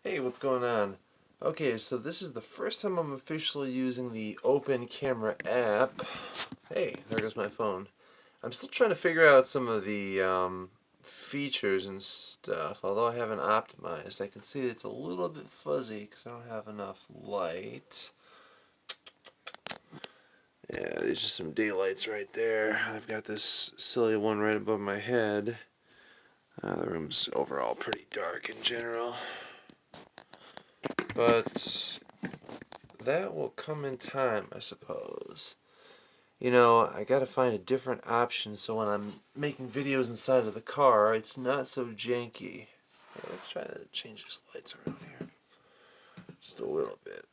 Hey, what's going on? Okay, so this is the first time I'm officially using the Open Camera app. Hey, there goes my phone. I'm still trying to figure out some of the features and stuff, although I haven't optimized. I can see it's a little bit fuzzy because I don't have enough light. Yeah, there's just some daylights right there. I've got this silly one right above my head. The room's overall pretty dark in general. But that will come in time, I suppose. I gotta find a different option so when I'm making videos inside of the car, it's not so janky. Yeah, let's try to change these lights around here. Just a little bit.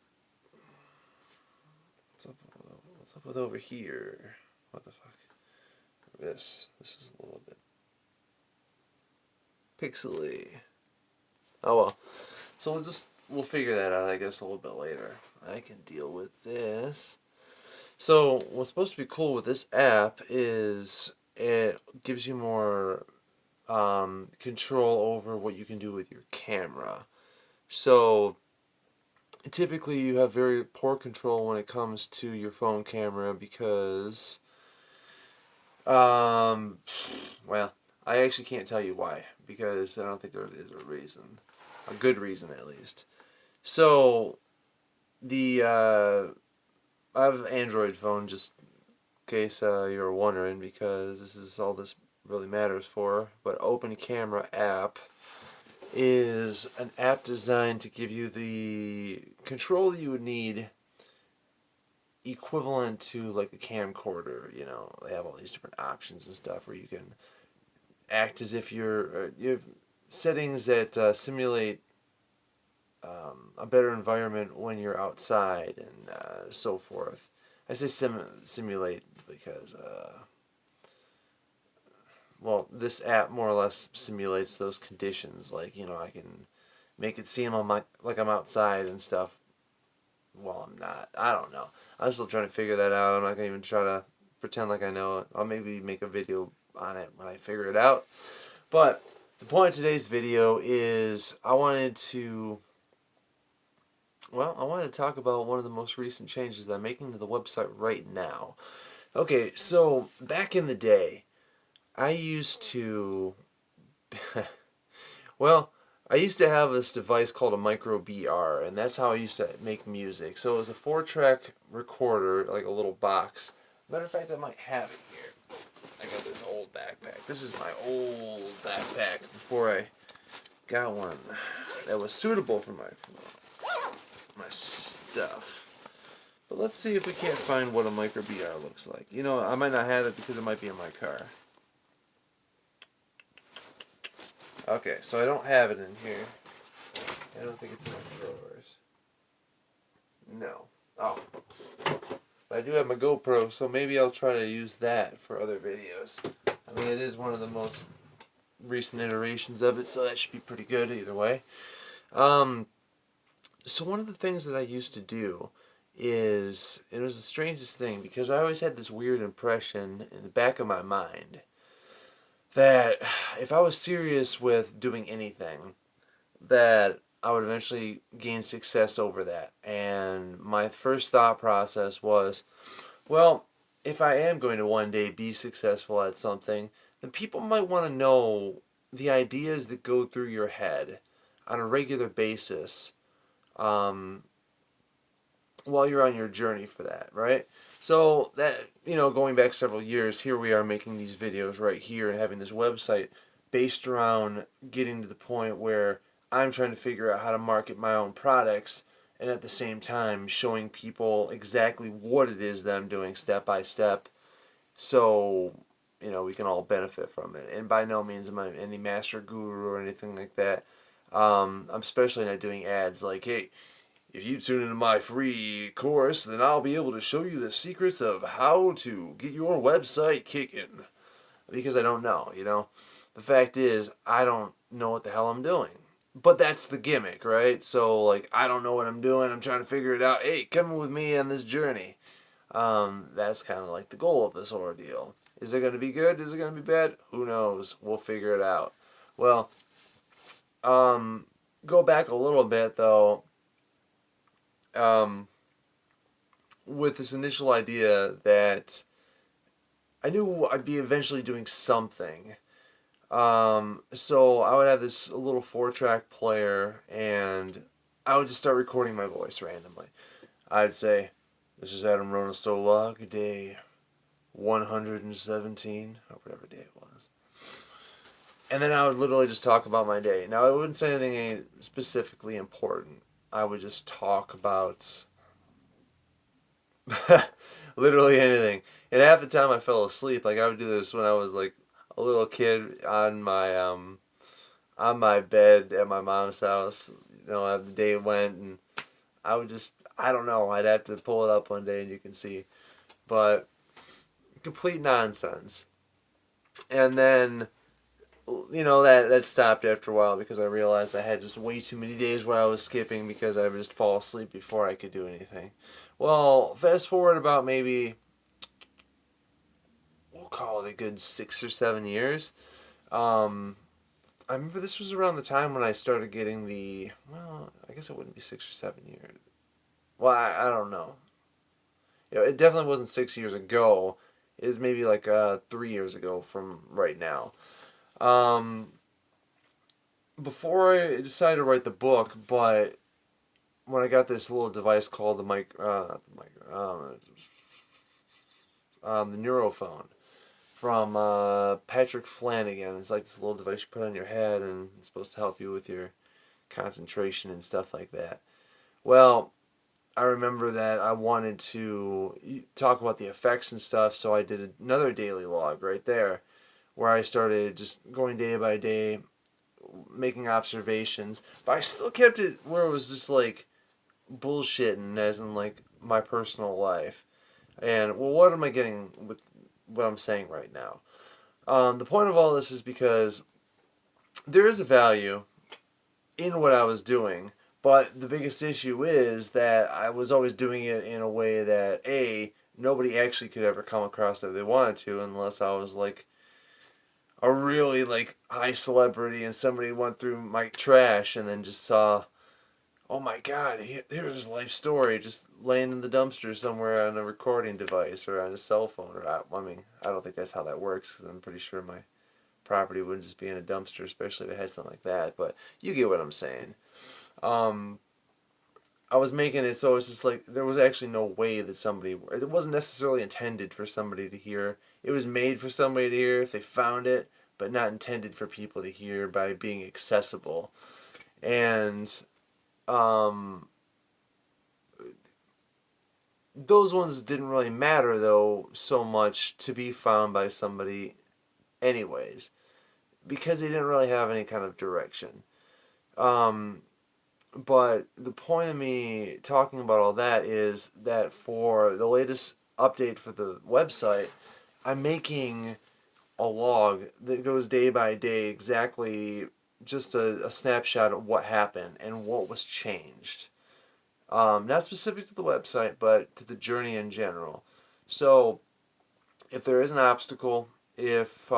What's up with over here? What the fuck? This is a little bit pixely. Oh well. So we'll figure that out, I guess, a little bit later. I can deal with this. So what's supposed to be cool with this app is it gives you more control over what you can do with your camera. So typically you have very poor control when it comes to your phone camera because, well, I actually can't tell you why because I don't think there is a reason, a good reason at least. So I have an Android phone just in case you're wondering because this is all this really matters for. But Open Camera app is an app designed to give you the control that you would need equivalent to like a camcorder. They have all these different options and stuff where you can act as if you have settings that simulate a better environment when you're outside and so forth. I say simulate because well, this app more or less simulates those conditions. Like, I can make it seem like I'm outside and stuff. Well, I'm not. I don't know. I'm still trying to figure that out. I'm not going to even try to pretend like I know it. I'll maybe make a video on it when I figure it out. But the point of today's video is I wanted to talk about one of the most recent changes that I'm making to the website right now. Okay, so back in the day, I used to well, I used to have this device called a micro BR, and that's how I used to make music. So it was a 4-track recorder, like a little box. Matter of fact, I might have it here. I got this old backpack. This is my old backpack before I got one that was suitable for my stuff. But let's see if we can't find what a micro BR looks like. I might not have it because it might be in my car. Okay, so I don't have it in here. I don't think it's in my drawers. No. Oh. But I do have my GoPro, so maybe I'll try to use that for other videos. I mean, it is one of the most recent iterations of it, so that should be pretty good either way. So one of the things that I used to do is, it was the strangest thing, because I always had this weird impression in the back of my mind that if I was serious with doing anything, that I would eventually gain success over that. And my first thought process was, well, if I am going to one day be successful at something, then people might want to know the ideas that go through your head on a regular basis while you're on your journey for that, right? So that, going back several years, here we are making these videos right here and having this website based around getting to the point where I'm trying to figure out how to market my own products and at the same time showing people exactly what it is that I'm doing step by step so, we can all benefit from it. And by no means am I any master guru or anything like that. I'm especially not doing ads like, hey, if you tune into my free course, then I'll be able to show you the secrets of how to get your website kicking. Because I don't know. The fact is, I don't know what the hell I'm doing. But that's the gimmick, right? So, like, I don't know what I'm doing. I'm trying to figure it out. Hey, come with me on this journey. That's kind of like the goal of this ordeal. Is it going to be good? Is it going to be bad? Who knows? We'll figure it out. Well, go back a little bit though, um, with this initial idea that I knew I'd be eventually doing something. So I would have this little 4-track player, and I would just start recording my voice randomly. I'd say, "This is Adam Rounisto log, day 117, or whatever day it was." And then I would literally just talk about my day. Now, I wouldn't say anything specifically important. I would just talk about literally anything. And half the time I fell asleep. Like I would do this when I was like a little kid on my bed at my mom's house. You know, as the day went, and I would just, I don't know. I'd have to pull it up one day and you can see, but complete nonsense. And then that stopped after a while because I realized I had just way too many days where I was skipping because I would just fall asleep before I could do anything. Well, fast forward about maybe, we'll call it a good 6 or 7 years. Um, I remember this was around the time when I started getting well, I guess it wouldn't be 6 or 7 years. Well, I don't know. It definitely wasn't 6 years ago. It was maybe like 3 years ago from right now. Um, Before I decided to write the book, but when I got this little device called the not the mic, the Neurophone from Patrick Flanagan. It's like this little device you put on your head, and it's supposed to help you with your concentration and stuff like that. Well, I remember that I wanted to talk about the effects and stuff, so I did another daily log right there, where I started just going day by day, making observations, but I still kept it where it was just like bullshitting, as in like my personal life. And well, what am I getting with what I'm saying right now? The point of all this is because there is a value in what I was doing, but the biggest issue is that I was always doing it in a way that nobody actually could ever come across that they wanted to, unless I was like a really like high celebrity and somebody went through my trash and then just saw, oh my god, here's his life story just laying in the dumpster somewhere on a recording device or on a cell phone. I mean, I don't think that's how that works, because I'm pretty sure my property wouldn't just be in a dumpster, especially if it had something like that. But you get what I'm saying. Um, I was making it so it's just like there was actually no way that somebody. It wasn't necessarily intended for somebody to hear. It was made for somebody to hear if they found it, but not intended for people to hear by being accessible. And um, those ones didn't really matter though so much to be found by somebody, anyways, because they didn't really have any kind of direction. Um, But the point of me talking about all that is that for the latest update for the website, I'm making a log that goes day by day, exactly just a snapshot of what happened and what was changed. Not specific to the website, but to the journey in general. So if there is an obstacle, if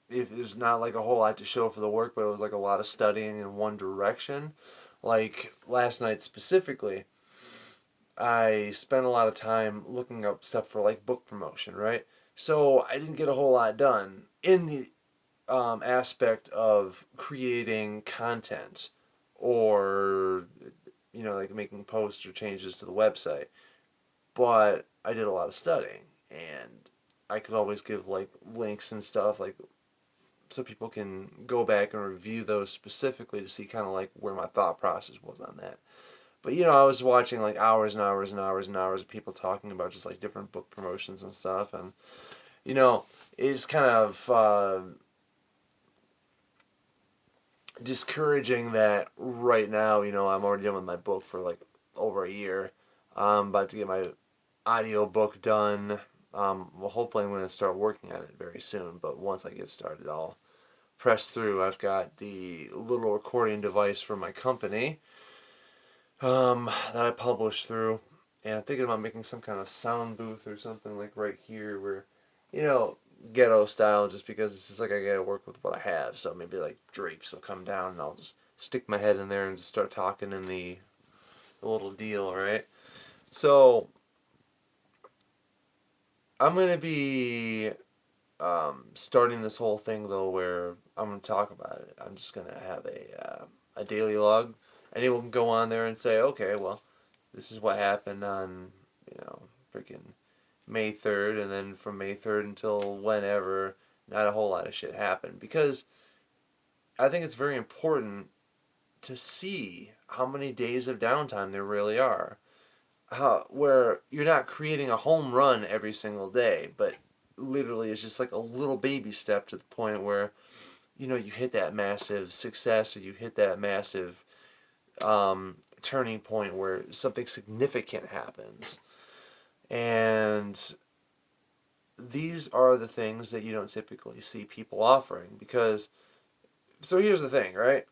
there's not like a whole lot to show for the work, but it was like a lot of studying in one direction. Like last night specifically, I spent a lot of time looking up stuff for like book promotion, right? So I didn't get a whole lot done in the aspect of creating content or like making posts or changes to the website. But I did a lot of studying, and I could always give like links and stuff like so people can go back and review those specifically to see kind of like where my thought process was on that. But I was watching like hours and hours and hours and hours of people talking about just like different book promotions and stuff, and you know, it's kind of discouraging that right now. I'm already done with my book for like over a year. I'm about to get my audio book done. Well, hopefully I'm going to start working on it very soon. But once I get started, I'll press through. I've got the little recording device from my company that I publish through, and I'm thinking about making some kind of sound booth or something like right here, where, ghetto style, just because it's just like I gotta work with what I have. So maybe like drapes will come down, and I'll just stick my head in there and just start talking in the little deal, right? So I'm gonna be starting this whole thing though, where I'm gonna talk about it. I'm just gonna have a daily log. Anyone can go on there and say, okay, well, this is what happened on, freaking May 3rd, and then from May 3rd until whenever, not a whole lot of shit happened. Because I think it's very important to see how many days of downtime there really are. Where you're not creating a home run every single day, but literally it's just like a little baby step to the point where, you hit that massive success, or you hit that massive turning point where something significant happens. And these are the things that you don't typically see people offering. Because, so here's the thing, right?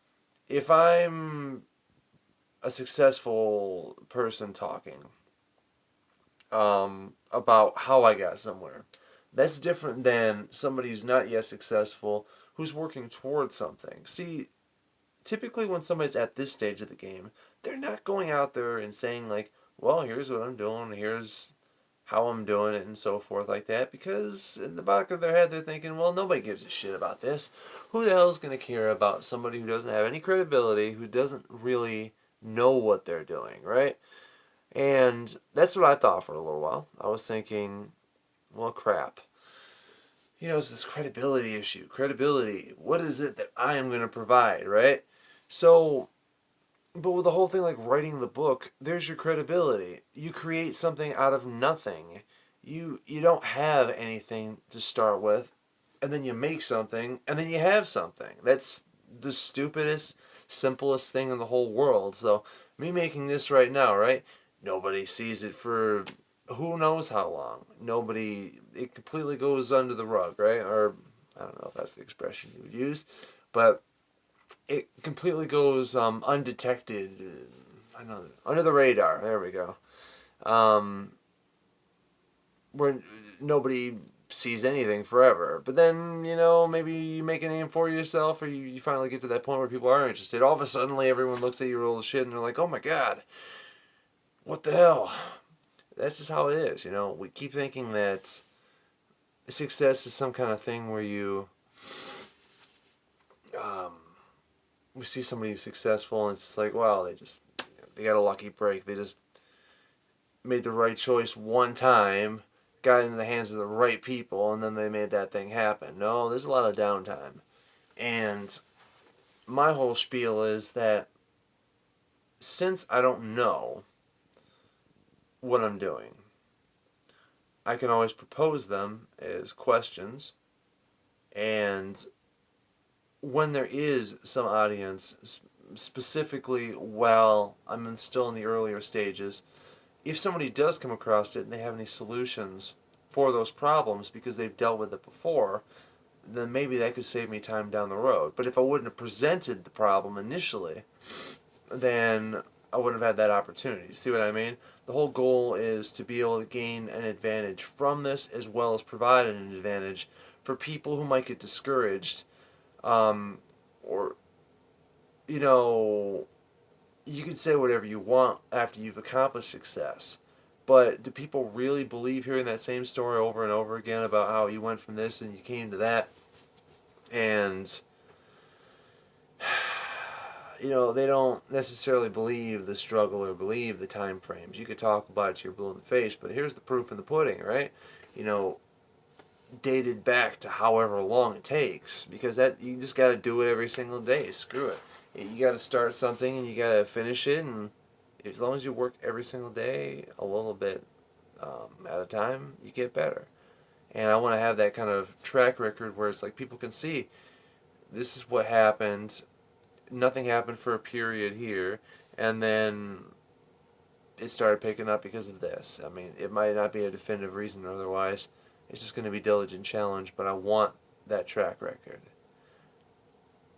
If I'm a successful person talking about how I got somewhere, that's different than somebody who's not yet successful, who's working towards something. See, typically when somebody's at this stage of the game, they're not going out there and saying like, well, here's what I'm doing, here's how I'm doing it, and so forth like that, because in the back of their head they're thinking, well, nobody gives a shit about this. Who the hell is going to care about somebody who doesn't have any credibility, who doesn't really know what they're doing, right? And that's what I thought for a little while. I was thinking, well, crap. It's this credibility issue. Credibility. What is it that I am going to provide, right? So, but with the whole thing like writing the book, there's your credibility. You create something out of nothing. You don't have anything to start with, and then you make something, and then you have something. That's the stupidest, simplest thing in the whole world. So, me making this right now, right? Nobody sees it for who knows how long. Nobody, it completely goes under the rug, right? Or, I don't know if that's the expression you would use, but it completely goes undetected. I know, under the radar. There we go. Um, where nobody sees anything forever. But then, maybe you make a name for yourself, or you finally get to that point where people are interested. All of a sudden, everyone looks at your old shit and they're like, oh my god, what the hell? That's just how it is, We keep thinking that success is some kind of thing where um, we see somebody who's successful and it's just like, wow, they got a lucky break. They just made the right choice one time, got into the hands of the right people, and then they made that thing happen. No, there's a lot of downtime. And my whole spiel is that since I don't know what I'm doing, I can always propose them as questions. And when there is some audience, specifically while I'm still in the earlier stages, if somebody does come across it and they have any solutions for those problems because they've dealt with it before, then maybe that could save me time down the road. But if I wouldn't have presented the problem initially, then I wouldn't have had that opportunity. See what I mean? The whole goal is to be able to gain an advantage from this, as well as provide an advantage for people who might get discouraged, or, you know, you can say whatever you want after you've accomplished success. But do people really believe hearing that same story over and over again about how you went from this and you came to that? And, they don't necessarily believe the struggle or believe the time frames. You could talk about it till you're blue in the face, but here's the proof in the pudding, right? You know, dated back to however long it takes, because that you just got to do it every single day. Screw it. You got to start something and you got to finish it, and as long as you work every single day a little bit at a time, you get better. And I want to have that kind of track record where it's like people can see this is what happened. Nothing happened for a period here, and then it started picking up because of this. I mean, it might not be a definitive reason otherwise. It's just going to be diligent challenge, but I want that track record.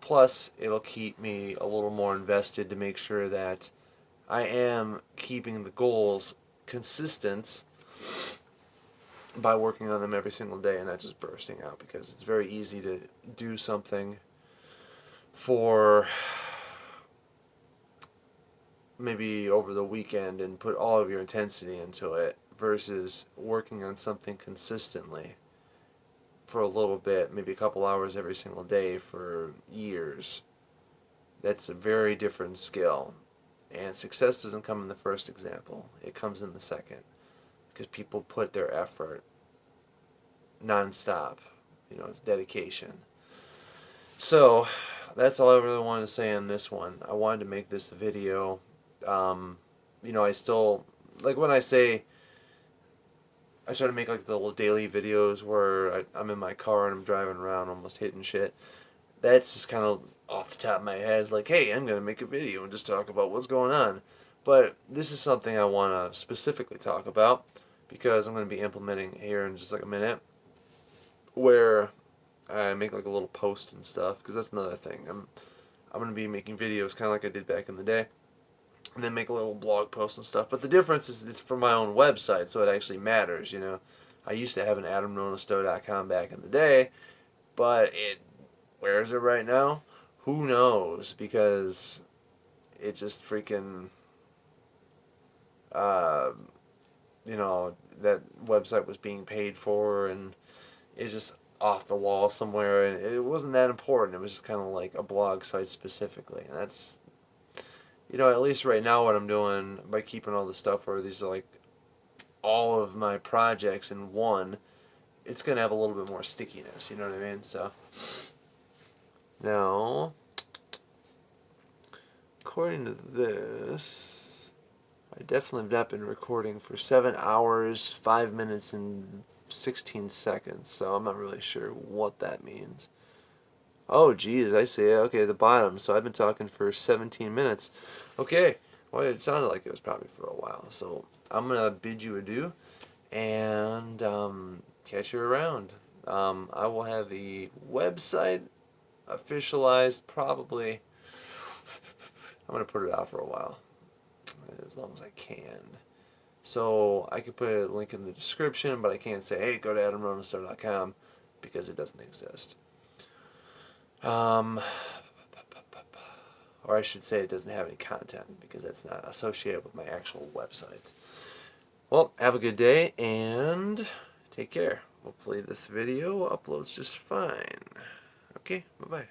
Plus, it'll keep me a little more invested to make sure that I am keeping the goals consistent by working on them every single day and not just bursting out, because it's very easy to do something for maybe over the weekend and put all of your intensity into it versus working on something consistently for a little bit, maybe a couple hours every single day for years. That's a very different skill. And success doesn't come in the first example, it comes in the second. Because people put their effort nonstop. It's dedication. So, that's all I really wanted to say on this one. I wanted to make this video. I still, like when I say, I try to make like the little daily videos where I'm in my car and I'm driving around almost hitting shit. That's just kind of off the top of my head, like, hey, I'm going to make a video and just talk about what's going on. But this is something I want to specifically talk about because I'm going to be implementing here in just like a minute, where I make like a little post and stuff, because that's another thing. I'm going to be making videos kind of like I did back in the day, and then make a little blog post and stuff. But the difference is it's for my own website, so it actually matters. I used to have an AdamRounisto.com back in the day, but where is it right now? Who knows? Because it just freaking, uh, that website was being paid for, and it's just off the wall somewhere, and it wasn't that important. It was just kind of like a blog site specifically, and that's, at least right now what I'm doing by keeping all the stuff where these are like all of my projects in one, it's going to have a little bit more stickiness, you know what I mean? So, now, according to this, I definitely have not been recording for 7 hours, 5 minutes, and 16 seconds, so I'm not really sure what that means. Oh, geez, I see it. Okay, at the bottom. So I've been talking for 17 minutes. Okay, well, it sounded like it was probably for a while. So I'm going to bid you adieu and catch you around. I will have the website officialized probably. I'm going to put it out for a while, as long as I can. So I could put a link in the description, but I can't say, hey, go to adamrounisto.com, because it doesn't exist. Um, or I should say it doesn't have any content, because that's not associated with my actual website. Well, have a good day and take care. Hopefully this video uploads just fine. Okay, bye-bye.